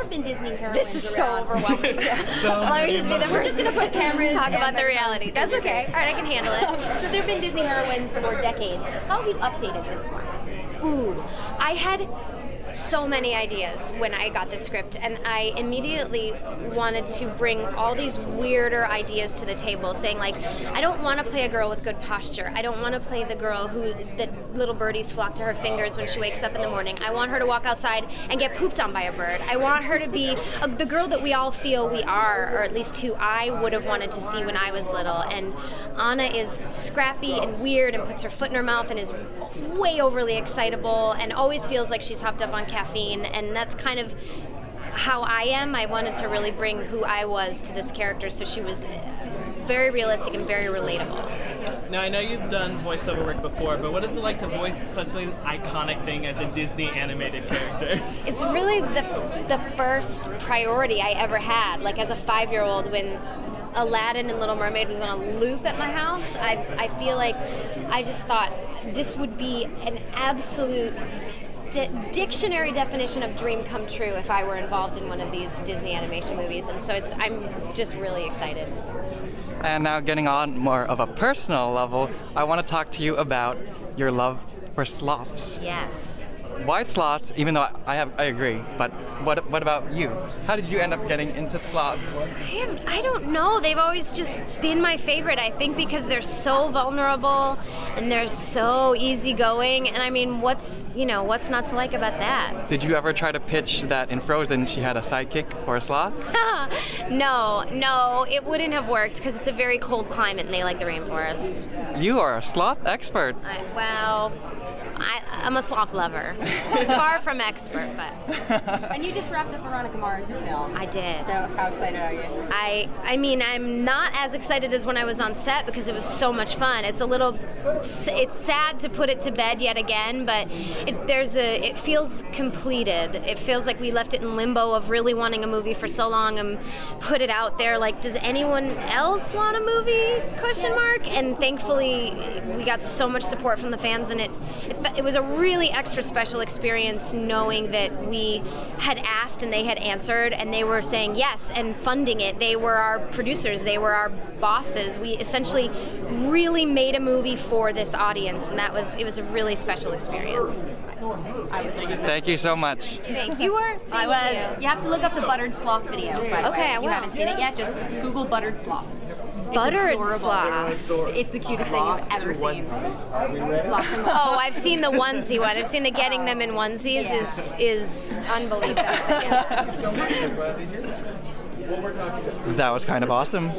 there have been Disney heroines This is around? so overwhelming. Let me just be the first. We're just gonna put cameras talk about the reality. That's okay. All right, I can handle it. So there have been Disney heroines for decades. How have you updated this one? Ooh, I had so many ideas when I got this script, and I immediately wanted to bring all these weirder ideas to the table, saying like, I don't want to play a girl with good posture. I don't want to play the girl who the little birdies flock to her fingers when she wakes up in the morning. I want her to walk outside and get pooped on by a bird. I want her to be the girl that we all feel we are, or at least who I would have wanted to see when I was little. And Anna is scrappy and weird and puts her foot in her mouth and is way overly excitable and always feels like she's hopped up on caffeine, and that's kind of how I am. I wanted to really bring who I was to this character, so she was very realistic and very relatable. Now, I know you've done voiceover work before, but what is it like to voice such an iconic thing as a Disney animated character? It's really the first priority I ever had. Like as a 5-year-old, when Aladdin and Little Mermaid was on a loop at my house, I feel like I just thought this would be an absolute dictionary definition of dream come true if I were involved in one of these Disney animation movies, and so I'm just really excited. And now getting on more of a personal level, I want to talk to you about your love for sloths. Yes. Why sloths, even though I agree, but what about you? How did you end up getting into sloths? I don't know. They've always just been my favorite, I think, because they're so vulnerable and they're so easygoing. And I mean, what's not to like about that? Did you ever try to pitch that in Frozen she had a sidekick or a sloth? No, it wouldn't have worked because it's a very cold climate and they like the rainforest. You are a sloth expert. I'm a sloth lover. Far from expert, but. And you just wrapped up Veronica Mars film. I did. So how excited are you? I mean, I'm not as excited as when I was on set because it was so much fun. It's sad to put it to bed yet again, but it feels completed. It feels like we left it in limbo of really wanting a movie for so long and put it out there like, does anyone else want a movie? ? And thankfully, we got so much support from the fans, and it was a really extra special experience knowing that we had asked and they had answered and they were saying yes and funding it. They were our producers, they were our bosses. We essentially really made a movie for this audience, and it was a really special experience. Thank you so much. Thanks. You were? I was. You have to look up the buttered sloth video, by the way. Okay, If you haven't seen it yet, just Google buttered sloth. Buttered sloth. It's the cutest thing you've ever seen. Oh, I've seen the onesie one. I've seen the getting them in onesies is unbelievable. That was kind of awesome.